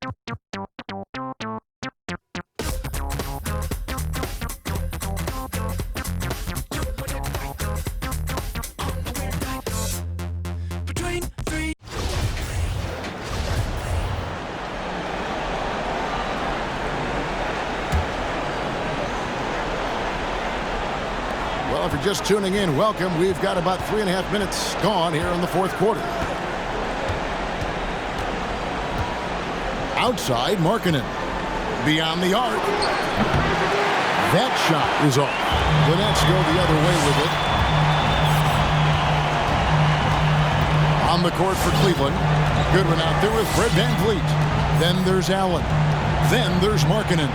Well, if you're just tuning in, welcome. We've got about 3.5 minutes gone here in the fourth quarter. Outside, Markkanen. Beyond the arc. That shot is off. The Nets go the other way with it. On the court for Cleveland. Good one out there with Fred VanVleet. Then there's Allen. Then there's Markkanen.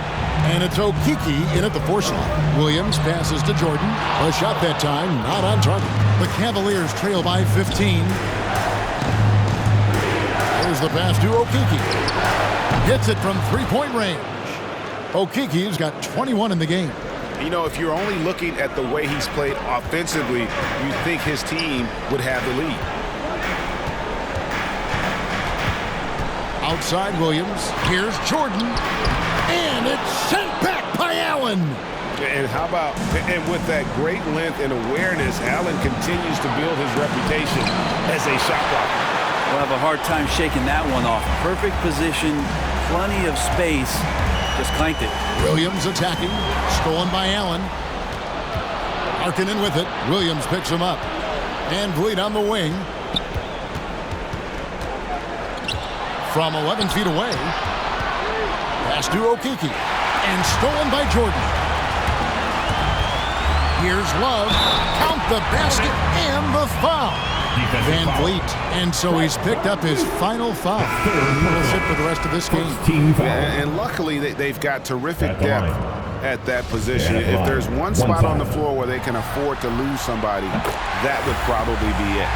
And it's Okeke in at the 4 slot. Williams passes to Jordan. A shot that time, not on target. The Cavaliers trail by 15. There's the pass to Okeke. Hits it from three-point range. Okeke's got 21 in the game. You know, if you're only looking at the way he's played offensively, you think his team would have the lead. Outside Williams. Here's Jordan. And it's sent back by Allen. And how about, and with that great length and awareness, Allen continues to build his reputation as a shot blocker. We'll have a hard time shaking that one off. Perfect position, plenty of space, just clanked it. Williams attacking, stolen by Allen. Markkanen with it. Williams picks him up. VanVleet on the wing. From 11 feet away. Pass to Okeke. And stolen by Jordan. Here's Love. Count the basket and the foul. VanVleet. And so he's picked up his final foul. He'll sit for the rest of this game. And luckily, they've got terrific depth at that position. If there's one spot on the floor where they can afford to lose somebody, that would probably be it.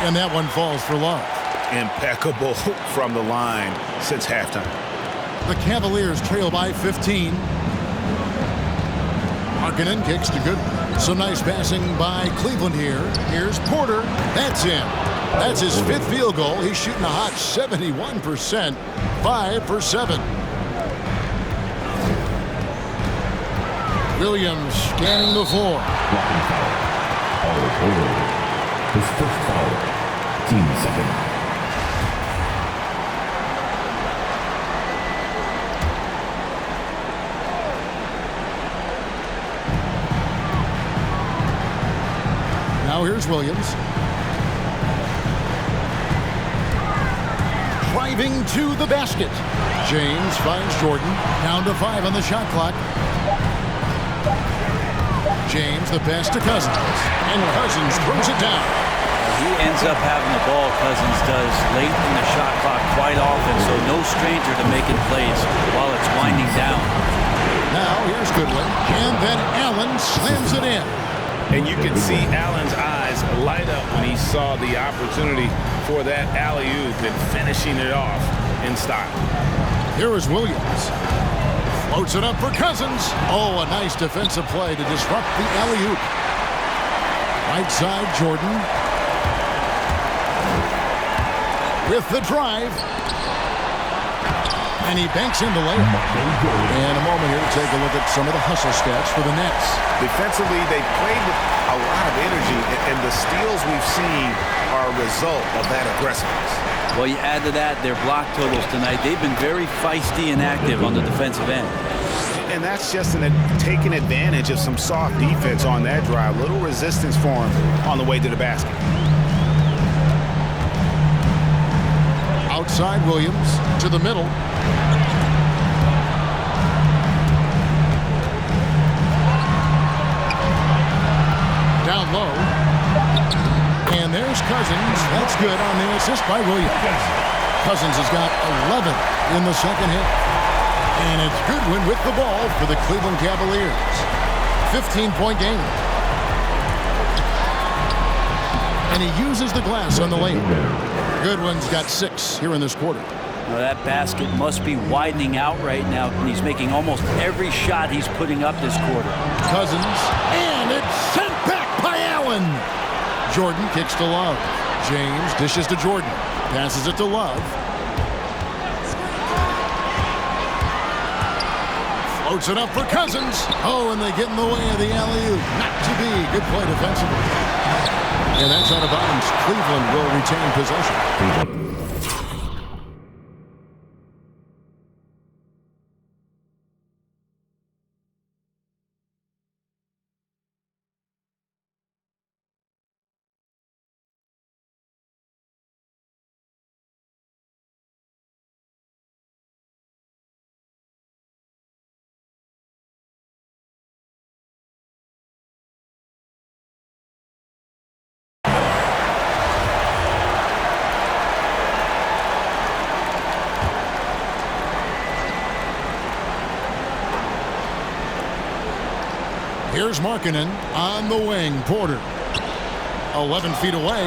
And that one falls for Love. Impeccable from the line since halftime. The Cavaliers trail by 15. Markkanen kicks to good. Some nice passing by Cleveland here. Here's Porter. That's in. That's his 5th field goal. He's shooting a hot 71%. 5 for 7. Williams scanning the floor. His first foul. Team second. Now here's Williams. Driving to the basket. James finds Jordan. Down to 5 on the shot clock. James the pass to Cousins. And Cousins throws it down. He ends up having the ball, Cousins does, late in the shot clock quite often, so no stranger to making plays while it's winding down. Now here's Goodwin. And then Allen slams it in. And you can see Allen's eyes light up when he saw the opportunity for that alley-oop and finishing it off in style. Here is Williams. Floats it up for Cousins. Oh, a nice defensive play to disrupt the alley-oop. Right side, Jordan. With the drive. And he banks in the layup. And a moment here to take a look at some of the hustle stats for the Nets. Defensively, they played with a lot of energy, and the steals we've seen are a result of that aggressiveness. Well, you add to that their block totals tonight. They've been very feisty and active on the defensive end. And that's just taking advantage of some soft defense on that drive. Little resistance for him on the way to the basket. Outside Williams to the middle. Down low. And there's Cousins. That's good on the assist by Williams. Cousins has got 11 in the second half. And it's Goodwin with the ball for the Cleveland Cavaliers. 15-point game. And he uses the glass on the lane. Goodwin's got 6 here in this quarter. Well, that basket must be widening out right now. He's making almost every shot he's putting up this quarter. Cousins, and it's sent back by Allen. Jordan kicks to Love. James dishes to Jordan. Passes it to Love. Floats it up for Cousins. Oh, and they get in the way of the alley-oop. Not to be. Good play defensively. And that's out of bounds. Cleveland will retain possession. Here's Markkanen on the wing. Porter 11 feet away.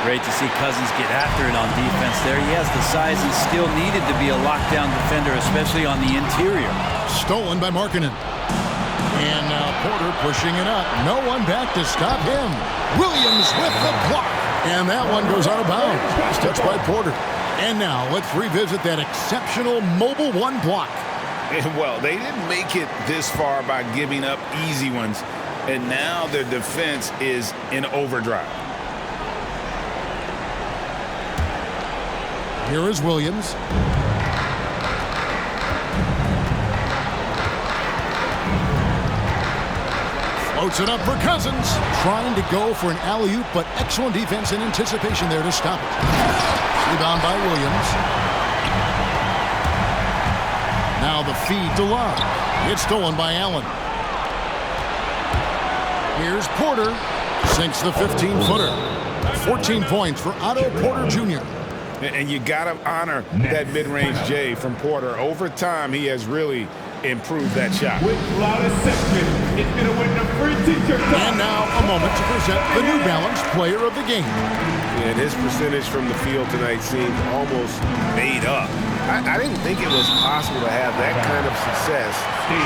Great to see Cousins get after it on defense there. He has the size and skill needed to be a lockdown defender, especially on the interior. Stolen by Markkanen. And now Porter pushing it up. No one back to stop him. Williams with the block. And that one goes out of bounds. It's touched by Porter. And now let's revisit that exceptional mobile one block. Well, they didn't make it this far by giving up easy ones, and now their defense is in overdrive. Here is Williams. Floats it up for Cousins. Trying to go for an alley-oop, but excellent defense and anticipation there to stop it. Rebound by Williams. Now the feed to Love. It's stolen by Allen. Here's Porter. Sinks the 15-footer. 14 points for Otto Porter Jr. And you got to honor that mid-range J from Porter. Over time, he has really improved that shot. With loudest section, it's going to win the free t-shirt. And now a moment to present the New Balance Player of the Game. And his percentage from the field tonight seems almost made up. I didn't think it was possible to have that kind of success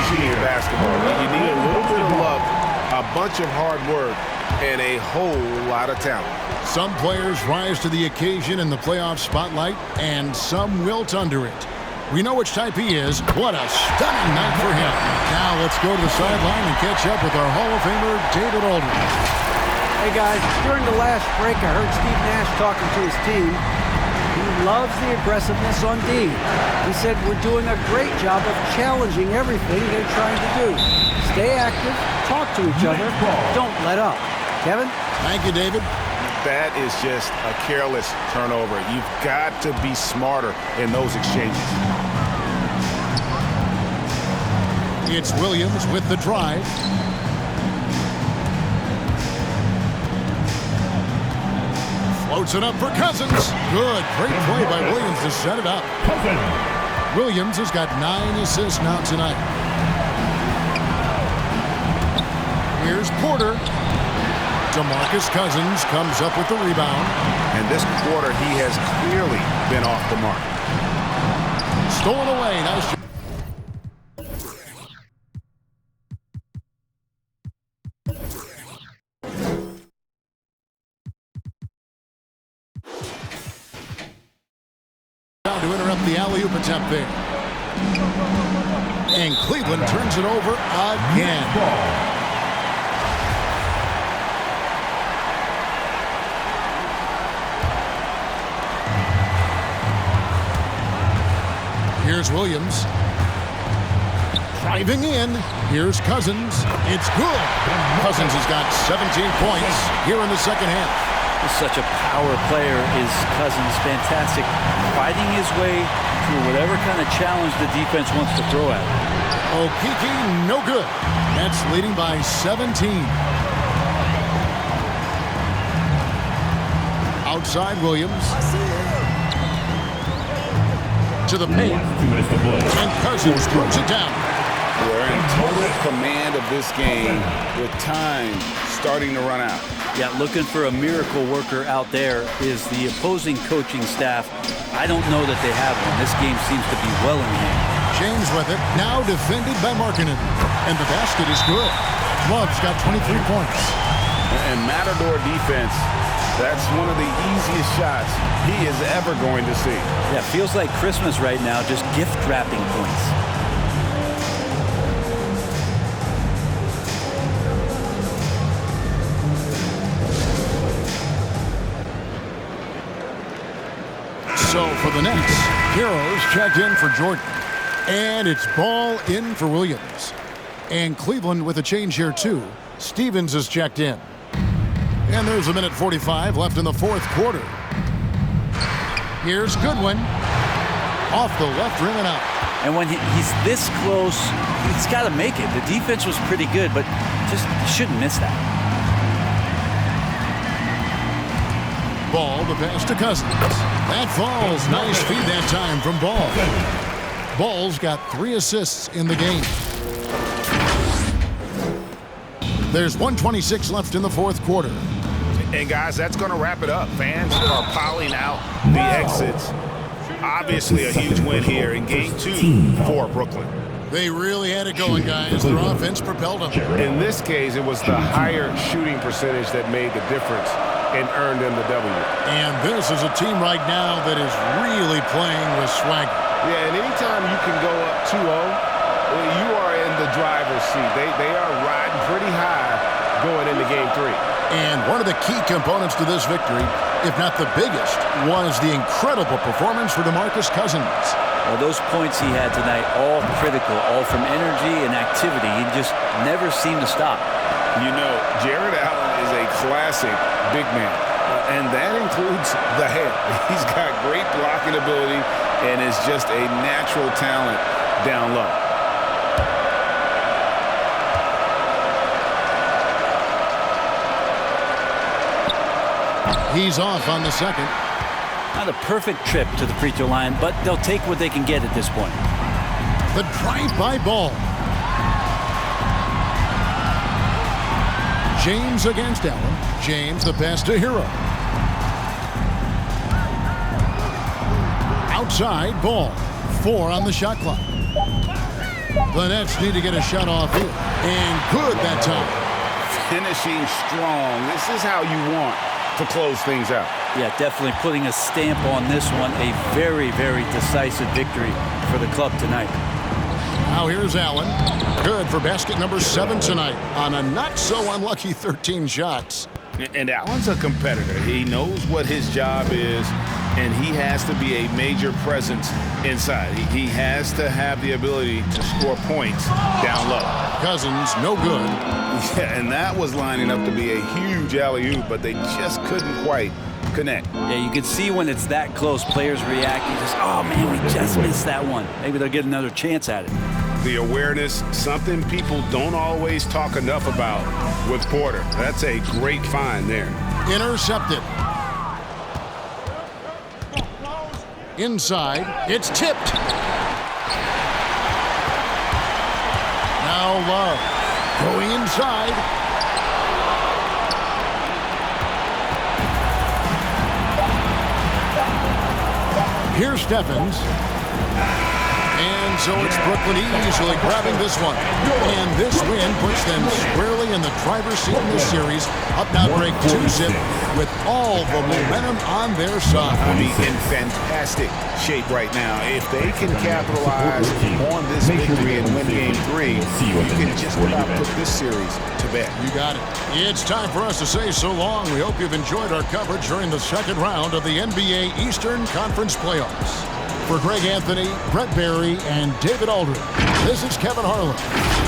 shooting basketball. You need a little bit of luck, a bunch of hard work, and a whole lot of talent. Some players rise to the occasion in the playoff spotlight, and some wilt under it. We know which type he is. What a stunning night for him. Now let's go to the sideline and catch up with our Hall of Famer, David Aldridge. Hey guys, during the last break, I heard Steve Nash talking to his team. He loves the aggressiveness on D. He said we're doing a great job of challenging everything they're trying to do. Stay active, talk to each other, don't let up. Kevin? Thank you, David. That is just a careless turnover. You've got to be smarter in those exchanges. It's Williams with the drive. Floats it up for Cousins. Good. Great play by Williams to set it up. Williams has got 9 assists now tonight. Here's Porter. DeMarcus Cousins comes up with the rebound. And this quarter, he has clearly been off the mark. Stolen away. Nice job. To interrupt the alley-oop attempt there. And Cleveland turns it over again. Here's Williams. Driving in. Here's Cousins. It's good. Cousins has got 17 points here in the second half. Such a power player is Cousins. Fantastic. Fighting his way through whatever kind of challenge the defense wants to throw at him. Okeke, no good. That's leading by 17. Outside Williams. To the paint. And Cousins throws it down. We're in total command of this game with time starting to run out. Yeah, looking for a miracle worker out there is the opposing coaching staff. I don't know that they have one. This game seems to be well in hand. James with it, now defended by Markkanen. And the basket is good. Love's got 23 points. And Matador defense, that's one of the easiest shots he is ever going to see. Yeah, feels like Christmas right now, just gift wrapping points. So for the Nets, Heroes checked in for Jordan. And it's ball in for Williams. And Cleveland with a change here too. Stevens is checked in. And there's a minute 45 left in the fourth quarter. Here's Goodwin. Off the left rim and out. And when he's this close, he's got to make it. The defense was pretty good, but just shouldn't miss that. Ball, the pass to Cousins. That falls. Nice feed that time from Ball. Ball's got 3 assists in the game. There's 1:26 left in the fourth quarter. And guys, that's going to wrap it up. Fans are piling out the exits. Obviously a huge win here in game 2 for Brooklyn. They really had it going, guys. Their offense propelled them. In this case, it was the higher shooting percentage that made the difference and earned them the W. And this is a team right now that is really playing with swagger. Yeah, and anytime you can go up 2-0, you are in the driver's seat. They are riding pretty high going into game 3. And one of the key components to this victory, if not the biggest, was the incredible performance for DeMarcus Cousins. Well, those points he had tonight, all critical, all from energy and activity. He just never seemed to stop. You know, Jared Allen is a classic big man, and that includes the hair. He's got great blocking ability and is just a natural talent down low. He's off on the second. Not a perfect trip to the free throw line, but they'll take what they can get at this point. The drive-by Ball. James against Allen. James the pass to Hero. Outside Ball. 4 on the shot clock. The Nets need to get a shot off here. And good that time. Finishing strong. This is how you want to close things out. Yeah, definitely putting a stamp on this one. A very, very decisive victory for the club tonight. Now here's Allen. Good for basket number 7 tonight on a not-so-unlucky 13 shots. And Allen's a competitor. He knows what his job is, and he has to be a major presence inside. He has to have the ability to score points down low. Cousins, no good. Yeah, and that was lining up to be a huge alley-oop, but they just couldn't quite connect. Yeah, you can see when it's that close, players reacting. Just, oh, man, we just missed that one. Maybe they'll get another chance at it. The awareness, something people don't always talk enough about with Porter. That's a great find there. Intercepted. Inside, it's tipped. Now Love going inside. Here's Stephens. And so it's Brooklyn easily grabbing this one. And this win puts them squarely in the driver's seat in this series. Up now break 2-zip with all the momentum on their side. I mean, in fantastic shape right now. If they can capitalize on this victory and win game 3, you can just about put this series to bed. You got it. It's time for us to say so long. We hope you've enjoyed our coverage during the second round of the NBA Eastern Conference Playoffs. For Greg Anthony, Brett Barry, and David Aldridge, this is Kevin Harlan.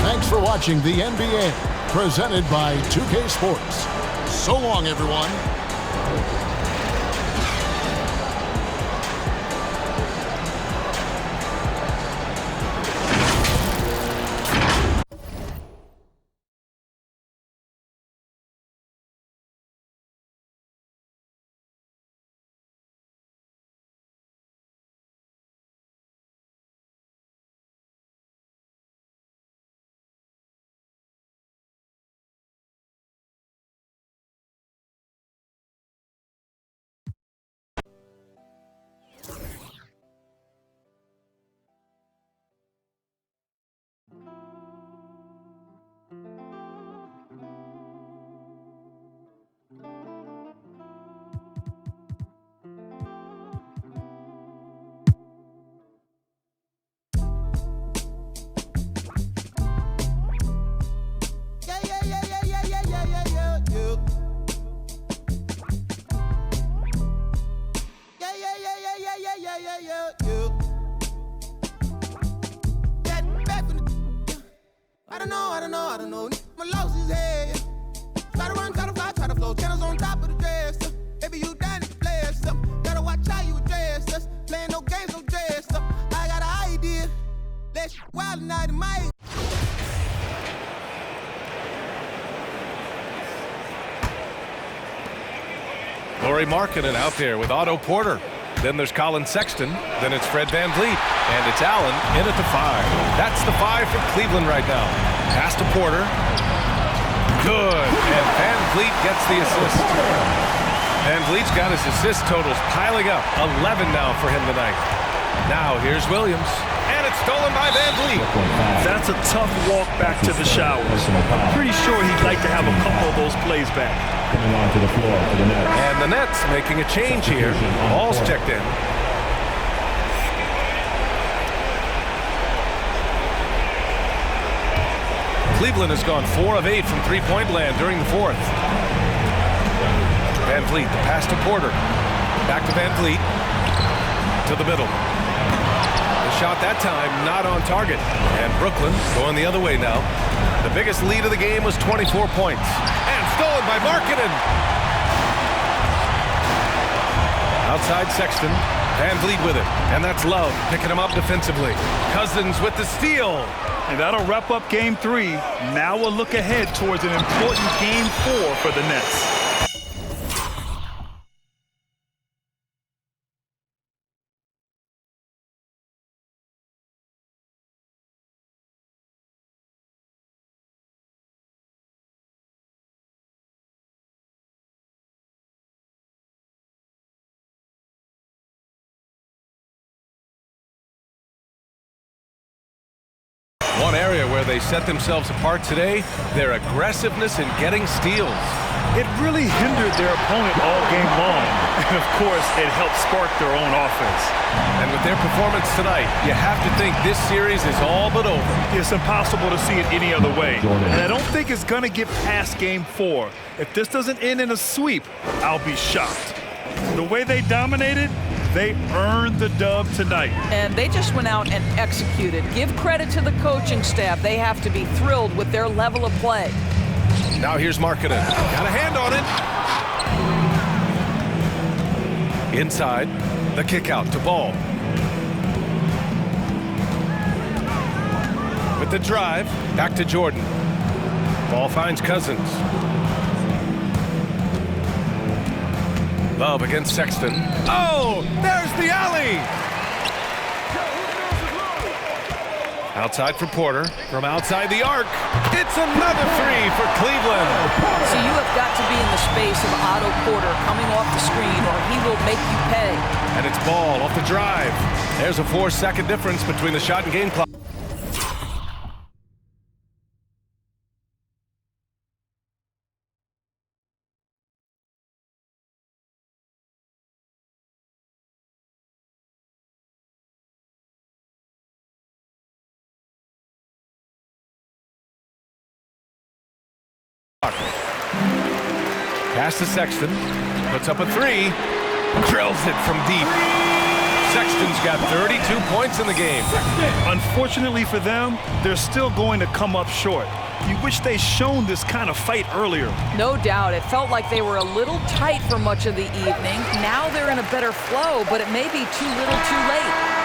Thanks for watching the NBA, presented by 2K Sports. So long, everyone. don't know. My lost his head. Try to run, try to fly, try to flow. Channels on top of the dress. Baby, you done it, play yourself. Gotta watch how you address us. Playing no games, no dress up. I got an idea. Let's wild night in my. Lauri Markkanen out there with Otto Porter. Then there's Colin Sexton. Then it's Fred VanVleet. And it's Allen in at the 5. That's the 5 for Cleveland right now. Pass to Porter. Good. And VanVleet gets the assist. VanVleet's got his assist totals piling up. 11 now for him tonight. Now here's Williams. And it's stolen by VanVleet. That's a tough walk back to the showers. I'm pretty sure he'd like to have a couple of those plays back. Coming onto the floor for the Nets. And the Nets making a change here. Ball's checked in. Cleveland has gone 4 of 8 from three-point land during the 4th. VanVleet, the pass to Porter. Back to VanVleet. To the middle. The shot that time not on target. And Brooklyn going the other way now. The biggest lead of the game was 24 points. And stolen by Markkanen. Outside Sexton. VanVleet with it. And that's Love picking him up defensively. Cousins with the steal. And that'll wrap up Game 3. Now we'll look ahead towards an important Game 4 for the Nets. One area where they set themselves apart today, their aggressiveness in getting steals. It really hindered their opponent all game long. And of course, it helped spark their own offense. And with their performance tonight, you have to think this series is all but over. It's impossible to see it any other way. And I don't think it's going to get past Game 4. If this doesn't end in a sweep, I'll be shocked. The way they dominated, they earned the dub tonight. And they just went out and executed. Give credit to the coaching staff. They have to be thrilled with their level of play. Now here's Markkanen. Got a hand on it. Inside, the kick out to Ball. With the drive, back to Jordan. Ball finds Cousins. Love against Sexton. Oh, there's the alley! Outside for Porter. From outside the arc. It's another 3 for Cleveland. So you have got to be in the space of Otto Porter coming off the screen or he will make you pay. And it's Ball off the drive. There's a 4-second difference between the shot and game clock. Pass to Sexton, puts up a 3, drills it from deep. Sexton's got 32 points in the game. Unfortunately for them, they're still going to come up short. You wish they'd shown this kind of fight earlier. No doubt. It felt like they were a little tight for much of the evening. Now they're in a better flow, but it may be too little too late.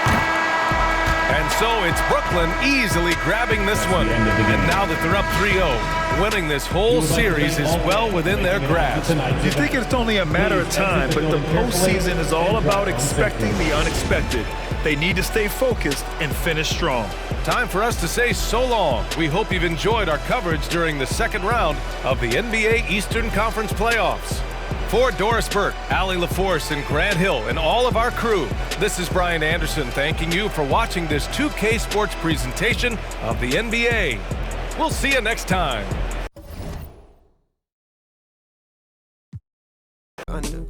And so it's Brooklyn easily grabbing this one. And now that they're up 3-0, winning this whole series is well within their grasp. You think it's only a matter of time, but the postseason is all about expecting the unexpected. They need to stay focused and finish strong. Time for us to say so long. We hope you've enjoyed our coverage during the second round of the NBA Eastern Conference playoffs. For Doris Burke, Allie LaForce, and Grant Hill, and all of our crew, this is Brian Anderson thanking you for watching this 2K Sports presentation of the NBA. We'll see you next time.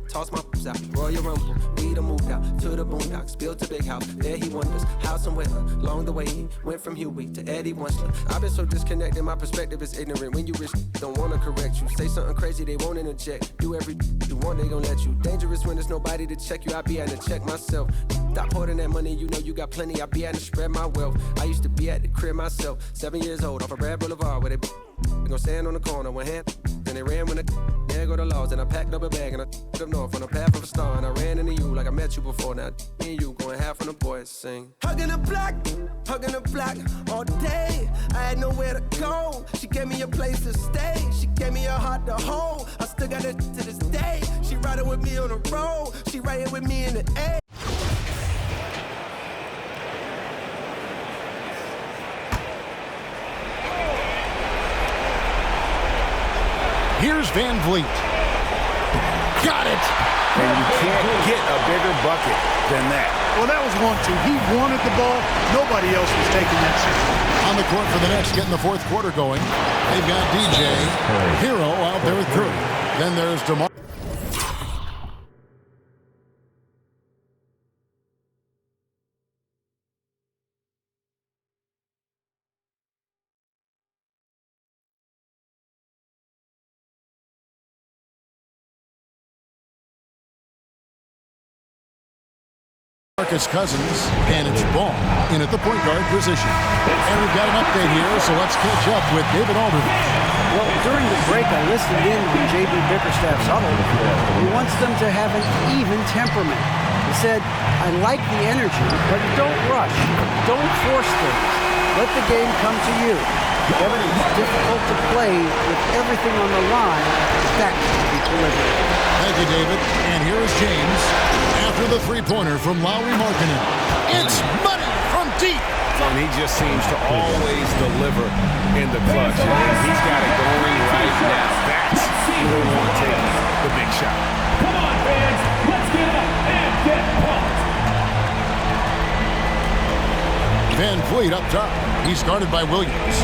Toss my out, Royal Rumble, we the move out. to the boondocks, built a big house. There he wonders how somewhere along the way he went from Huey to Eddie Winsler. I've been so disconnected, my perspective is ignorant. When you rich, don't wanna correct you. Say something crazy, they won't interject. Do every you want, they gon' let you. Dangerous when there's nobody to check you. I be having to check myself. Stop hoarding that money, you know you got plenty. I be having to spread my wealth. I used to be at the crib myself, 7 years old, off of Brad Boulevard, where they gon' stand on the corner, one hand. Then they ran when there go the laws, and I packed up a bag and I up north on the path of a star, and I ran into you like I met you before. Now me and you going half on the boys sing. Hugging the block all day. I had nowhere to go. She gave me a place to stay. She gave me a heart to hold. I still got it to this day. She riding with me on the road. She riding with me in the A. Here's Van Vliet. Got it! And you can't get a bigger bucket than that. Well, that was 1-2. He wanted the ball. Nobody else was taking that shot. On the court for the Nets, getting the fourth quarter going. They've got DJ Hero out there with Curry. Then there's DeMar. Marcus Cousins, and it's Ball in at the point guard position. And we've got an update here, so let's catch up with David Aldridge. Well, during the break, I listened in on J.B. Bickerstaff's huddle. He wants them to have an even temperament. He said, I like the energy, but don't rush. Don't force things. Let the game come to you. Kevin, it's difficult to play with everything on the line. That's equilibrium. Thank you, David. And here is James after the three-pointer from Lowry Markkanen. It's money from deep. And he just seems to always deliver in the clutch. And he's got it going right now. That's who they want to take the big shot. Come on, fans. Let's get up and get pumped. Van Vliet up top. He's guarded by Williams.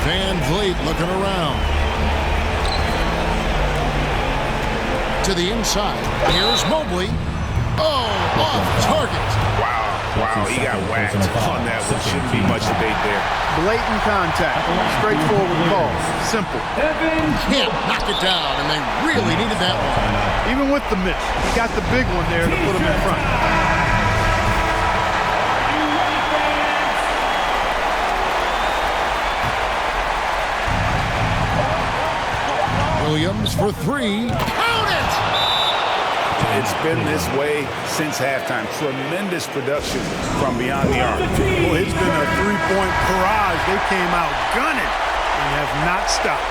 Van Vliet looking around. To the inside. Here's Mobley. Oh, off target. Wow, he got whacked on that one. Shouldn't be much debate there. Blatant contact. Straightforward call. Simple. Can't knock it down, and they really needed that one. Even with the miss, he got the big one there to put him in front. Williams for three. Count it! It's been this way since halftime. Tremendous production from beyond the arc. Well, it's been a three-point barrage. They came out gunning and have not stopped.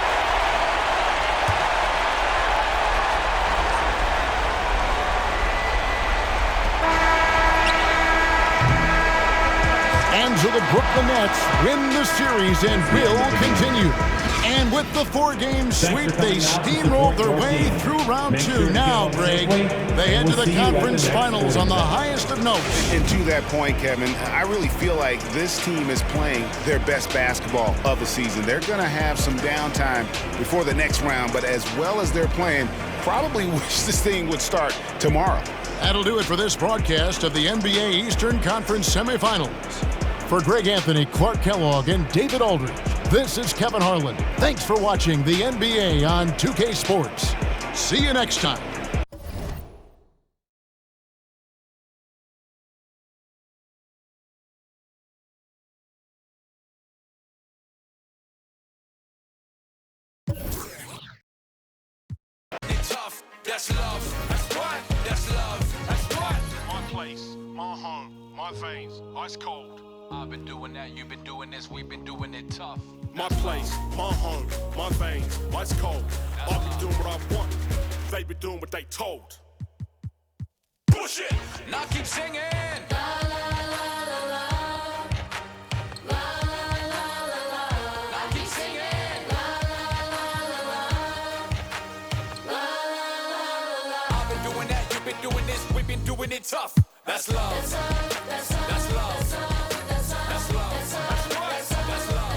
And so the Brooklyn Nets win the series and will continue. And with the four-game sweep, they steamrolled their way through round two. Now, Greg, they head to the conference finals on the highest of notes. And to that point, Kevin, I really feel like this team is playing their best basketball of the season. They're going to have some downtime before the next round, but as well as they're playing, probably wish this thing would start tomorrow. That'll do it for this broadcast of the NBA Eastern Conference semifinals. For Greg Anthony, Clark Kellogg, and David Aldridge, this is Kevin Harlan. Thanks for watching the NBA on 2K Sports. See you next time. Tough, that's love. That's what? That's love. That's what? My place, my home, my veins, ice cold. I've been doing that, you've been doing this, we've been doing it tough. My place, my home, my veins, ice cold. I've been doing what I want, they been doing what they told. Bullshit! Now keep singing! Doing this, we've been doing it tough. That's love. That's love. That's love. That's love. That's love. That's love. That's love.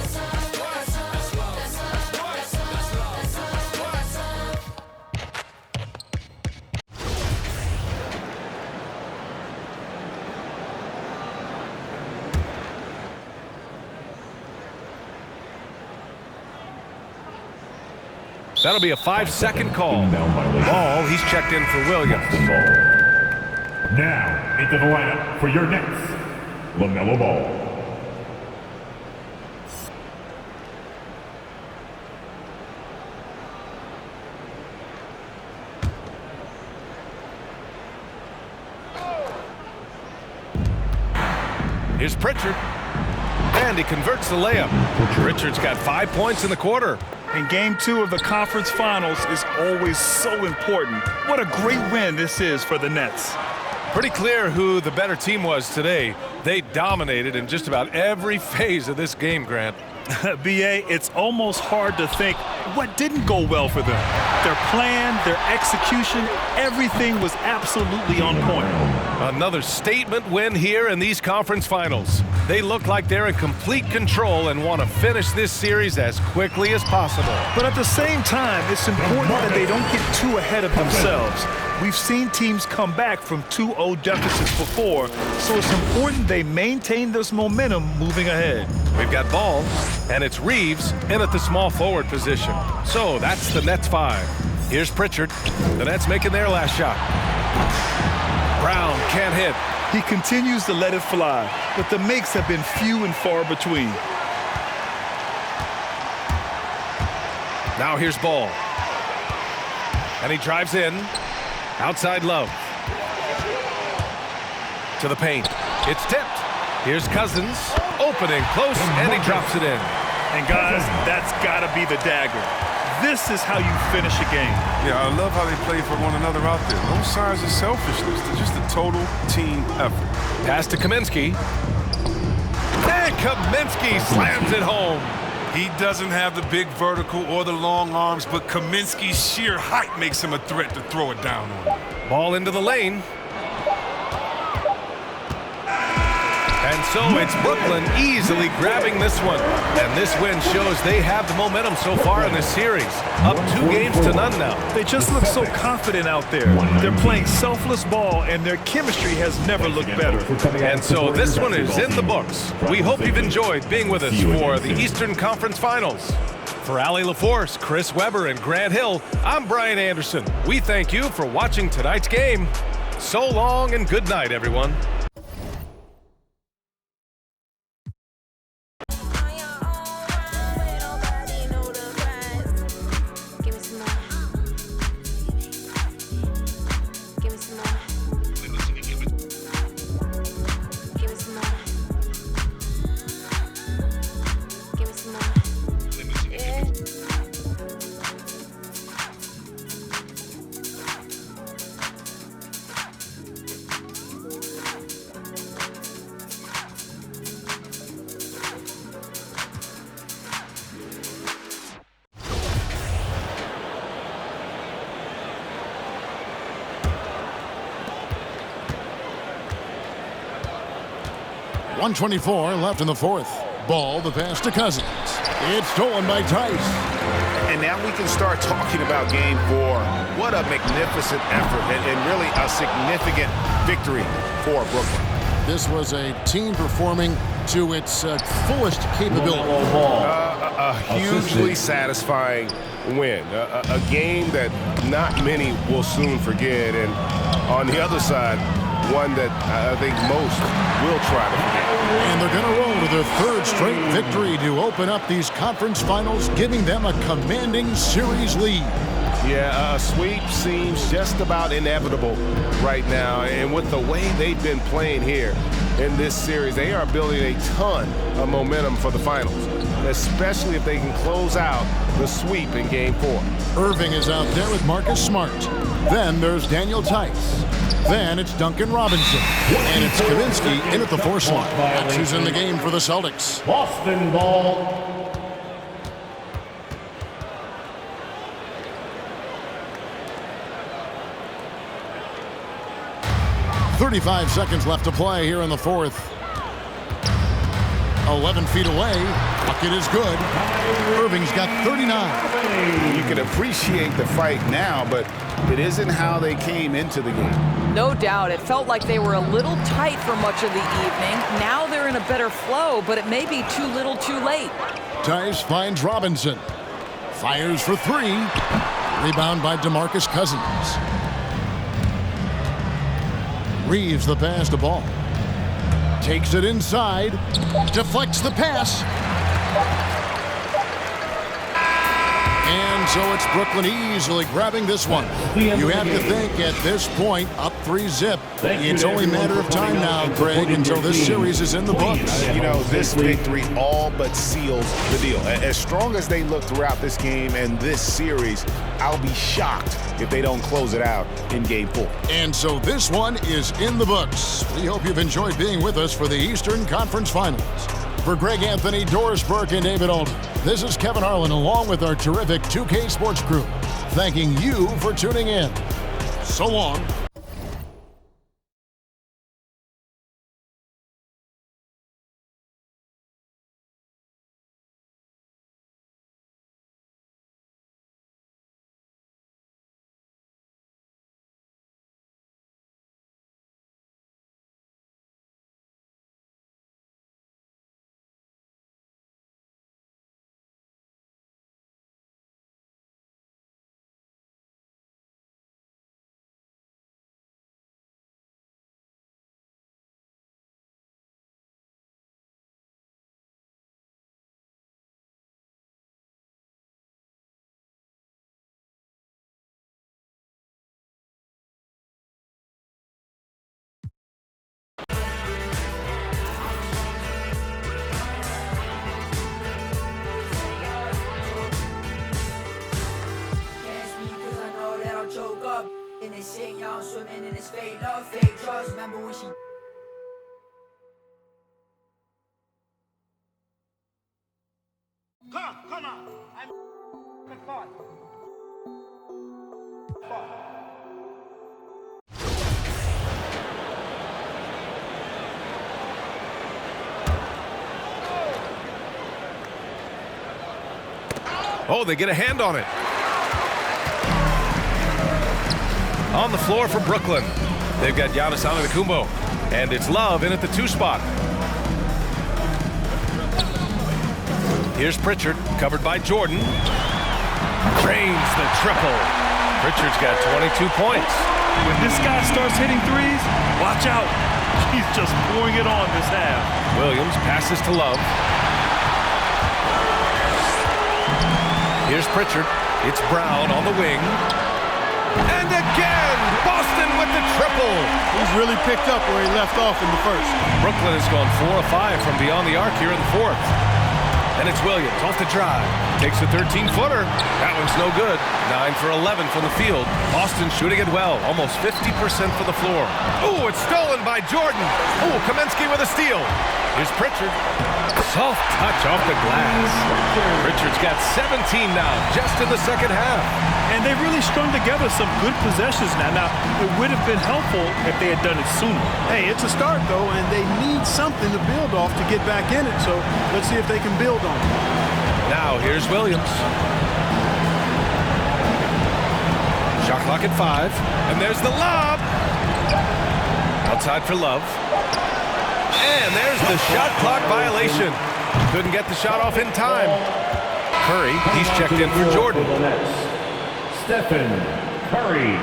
That's love. That's love. That's love. That'll be a 5-second call. Ball, he's checked in for Williams. Now, into the lineup for your Nets, LaMelo Ball. Here's Pritchard. And he converts the layup. Pritchard's got 5 points in the quarter. And game 2 of the conference finals is always so important. What a great win this is for the Nets. Pretty clear who the better team was today. They dominated in just about every phase of this game, Grant. B.A., it's almost hard to think what didn't go well for them. Their plan, their execution, everything was absolutely on point. Another statement win here in these conference finals. They look like they're in complete control and want to finish this series as quickly as possible. But at the same time, it's important that they don't get too ahead of themselves. We've seen teams come back from 2-0 deficits before, so it's important they maintain this momentum moving ahead. We've got ball, and it's Reeves in at the small forward position. So that's the Nets 5. Here's Pritchard. The Nets making their last shot. Brown can't hit. He continues to let it fly, but the makes have been few and far between. Now here's Ball. And he drives in. Outside Love. To the paint. It's tipped. Here's Cousins. Opening close, and he drops it in. And guys, that's got to be the dagger. This is how you finish a game. Yeah, I love how they play for one another out there. No signs of selfishness. They're just a total team effort. Pass to Kaminsky. And Kaminsky slams it home. He doesn't have the big vertical or the long arms, but Kaminsky's sheer height makes him a threat to throw it down on. Ball into the lane. And so it's Brooklyn easily grabbing this one. And this win shows they have the momentum so far in this series. Up 2 games to none now. They just look so confident out there. They're playing selfless ball, and their chemistry has never looked better. And so this one is in the books. We hope you've enjoyed being with us for the Eastern Conference Finals. For Allie LaForce, Chris Webber, and Grant Hill, I'm Brian Anderson. We thank you for watching tonight's game. So long and good night, everyone. .124 left in the fourth. Ball, the pass to Cousins. It's stolen by Tice. And now we can start talking about game 4. What a magnificent effort and really a significant victory for Brooklyn. This was a team performing to its fullest capability. A hugely satisfying win. A game that not many will soon forget. And on the other side, one that I think most will try to forget. And they're going to roll to their 3rd straight victory to open up these conference finals, giving them a commanding series lead. Yeah, a sweep seems just about inevitable right now. And with the way they've been playing here in this series, they are building a ton of momentum for the finals, especially if they can close out the sweep in game 4. Irving is out there with Marcus Smart. Then there's Daniel Tice. Then it's Duncan Robinson. And it's Kaminsky in at the 4 slot. That's who's in the game for the Celtics. Boston ball. 35 seconds left to play here in the 4th. 11 feet away. Bucket is good. Irving's got 39. You can appreciate the fight now, but it isn't how they came into the game. No doubt. It felt like they were a little tight for much of the evening. Now they're in a better flow, but it may be too little too late. Tice finds Robinson. Fires for three. Rebound by DeMarcus Cousins. Reeves the pass to Ball. Takes it inside. Deflects the pass. And so it's Brooklyn easily grabbing this one. You have to think at this point, up 3-0. It's only a matter of time now, Greg, until this series is in the books. You know, this victory all but seals the deal. As strong as they look throughout this game and this series, I'll be shocked if they don't close it out in Game 4. And so this one is in the books. We hope you've enjoyed being with us for the Eastern Conference Finals. For Greg Anthony, Doris Burke, and David Alden, this is Kevin Harlan along with our terrific 2K Sports crew, thanking you for tuning in. So long. And they sing y'all swimming in this fake love, fake trust. Remember when she Come on, I'm fun. Oh, they get a hand on it. On the floor for Brooklyn. They've got Giannis Antetokounmpo. And it's Love in at the 2 spot. Here's Pritchard, covered by Jordan. Drains the triple. Pritchard's got 22 points. When this guy starts hitting threes, watch out. He's just pouring it on this half. Williams passes to Love. Here's Pritchard. It's Brown on the wing. And again, Boston with the triple. He's really picked up where he left off in the first. Brooklyn has gone 4 of 5 from beyond the arc here in the 4th. And it's Williams off the drive. Takes a 13-footer. That one's no good. 9 for 11 from the field. Boston shooting it well. Almost 50% for the floor. Ooh, it's stolen by Jordan. Ooh, Kaminsky with a steal. Here's Pritchard. Soft touch off the glass. Pritchard's got 17 now, just in the second half. And they really strung together some good possessions now. Now, it would have been helpful if they had done it sooner. Hey, it's a start, though, and they need something to build off to get back in it. So let's see if they can build on it. Now, here's Williams. Shot clock at 5. And there's the lob. Outside for Love. And there's the shot clock violation. Couldn't get the shot off in time. Curry, he's checked in for Jordan. Stephen Curry.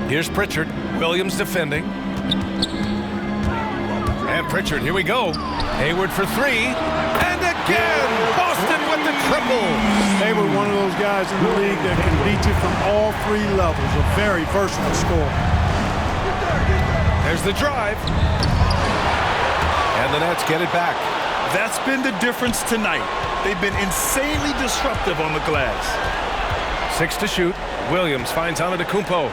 Here's Pritchard. Williams defending. And Pritchard, here we go. Hayward for 3. And again, Boston with the triple. Hayward, one of those guys in the league that can beat you from all 3 levels. A very versatile scorer. There's the drive. And the Nets get it back. That's been the difference tonight. They've been insanely disruptive on the glass. 6 to shoot. Williams finds Antetokounmpo.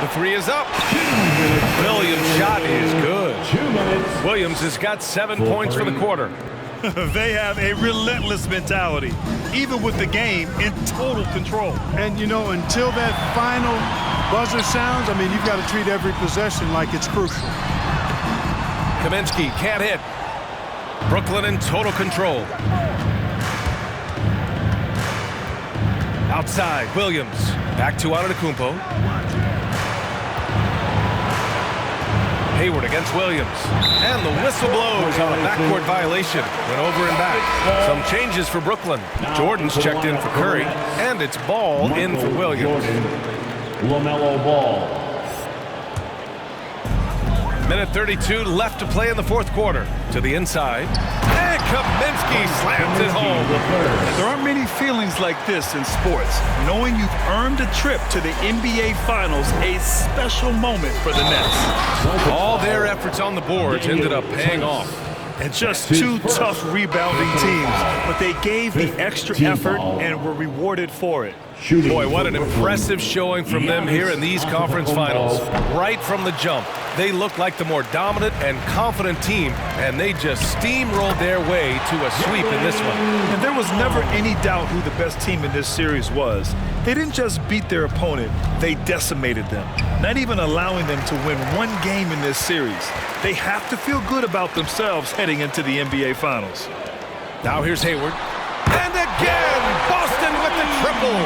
The 3 is up. Williams' shot is good. Williams has got 7 points for the quarter. They have a relentless mentality, even with the game in total control. And, you know, until that final buzzer sounds, I mean, you've got to treat every possession like it's crucial. Kaminsky can't hit. Brooklyn in total control. Outside, Williams. Back to Antetokounmpo. Hayward against Williams. And the whistle blows on a backcourt violation. Went over and back. Some changes for Brooklyn. Jordan's checked in for Curry. And it's Ball in for Williams. LaMelo Ball. Minute 32 left to play in the fourth quarter. To the inside. And Kaminsky slams it home. There aren't many feelings like this in sports. Knowing you've earned a trip to the NBA Finals, a special moment for the Nets. All their efforts on the boards ended up paying off. And just two tough rebounding teams, but they gave the extra effort and were rewarded for it. Boy, what an impressive showing from them here in these conference finals. Right from the jump, they looked like the more dominant and confident team, and they just steamrolled their way to a sweep in this one. And there was never any doubt who the best team in this series was. They didn't just beat their opponent, they decimated them, not even allowing them to win one game in this series. They have to feel good about themselves heading into the NBA Finals. Now here's Hayward. And again, Boston with the triple.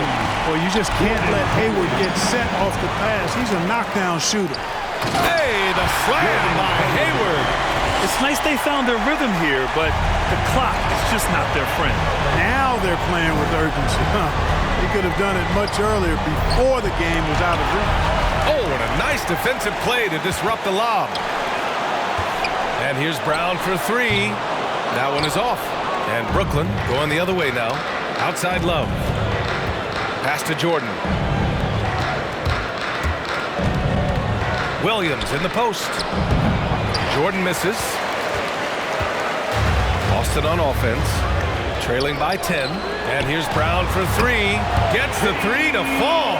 Well, you just can't let Hayward get set off the pass. He's a knockdown shooter. Hey, the slam by Hayward. It's nice they found their rhythm here, but the clock is just not their friend. Now they're playing with urgency. He could have done it much earlier before the game was out of reach. Oh, and a nice defensive play to disrupt the lob. And here's Brown for three. That one is off. And Brooklyn going the other way now. Outside Love. Pass to Jordan. Williams in the post. Jordan misses. Boston on offense. Trailing by 10. And here's Brown for three. Gets the three to fall.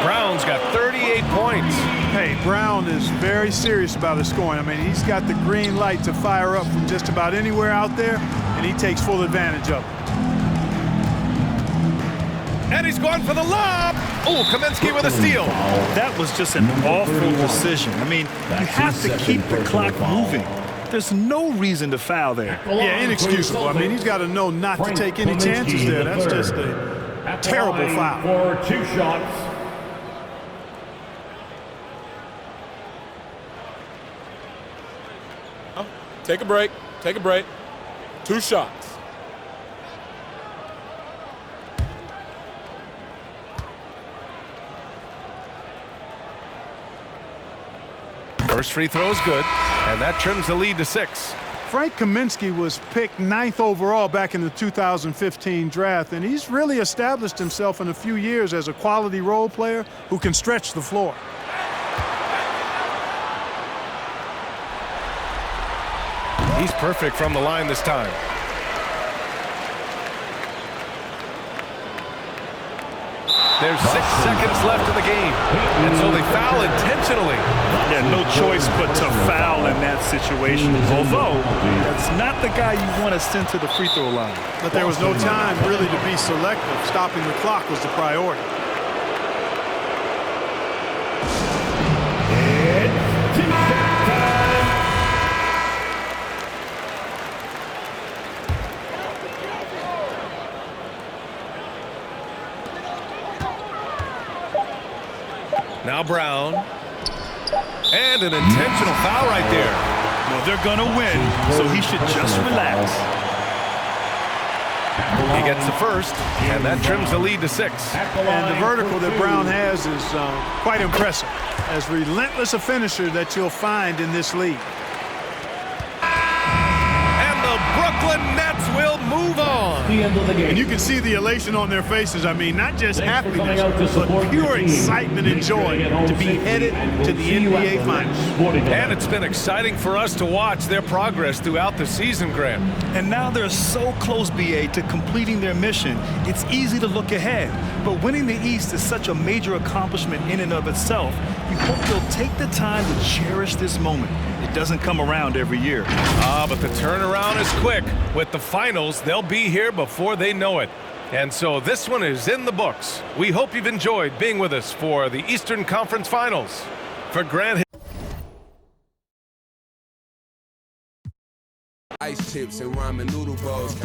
Brown's got 38 points. Hey, Brown is very serious about his scoring. I mean, he's got the green light to fire up from just about anywhere out there, and he takes full advantage of it. And he's going for the lob. Oh, Kaminsky with a steal. That was just an awful decision. I mean, you have to keep the clock moving. There's no reason to foul there. Yeah, inexcusable. I mean, he's got to know not to take any chances there. That's just a terrible foul. For 2 shots. Take a break. Take a break. 2 shots. First free throw is good, and that trims the lead to 6. Frank Kaminsky was picked 9th overall back in the 2015 draft, and he's really established himself in a few years as a quality role player who can stretch the floor. He's perfect from the line this time. There's 6 seconds left in the game, and so they foul intentionally. Yeah, no choice but to foul in that situation, although that's not the guy you want to send to the free throw line. But there was no time really to be selective. Stopping the clock was the priority. Now Brown. And an intentional foul right there. Well, they're going to win, so he should just relax. He gets the first, and that trims the lead to 6. And the vertical that Brown has is quite impressive. As relentless a finisher that you'll find in this league. And the Brooklyn Nets will move on. And you can see the elation on their faces. I mean, not just happiness, but pure excitement and joy to be headed to the NBA Finals. And it's been exciting for us to watch their progress throughout the season, Grant. And now they're so close, BA, to completing their mission. It's easy to look ahead. But winning the East is such a major accomplishment in and of itself. We hope they'll take the time to cherish this moment. It doesn't come around every year. But the turnaround is quick. With the finals, they'll be here before they know it. And so this one is in the books. We hope you've enjoyed being with us for the Eastern Conference Finals. For Grant. Ice chips and ramen noodle bowls.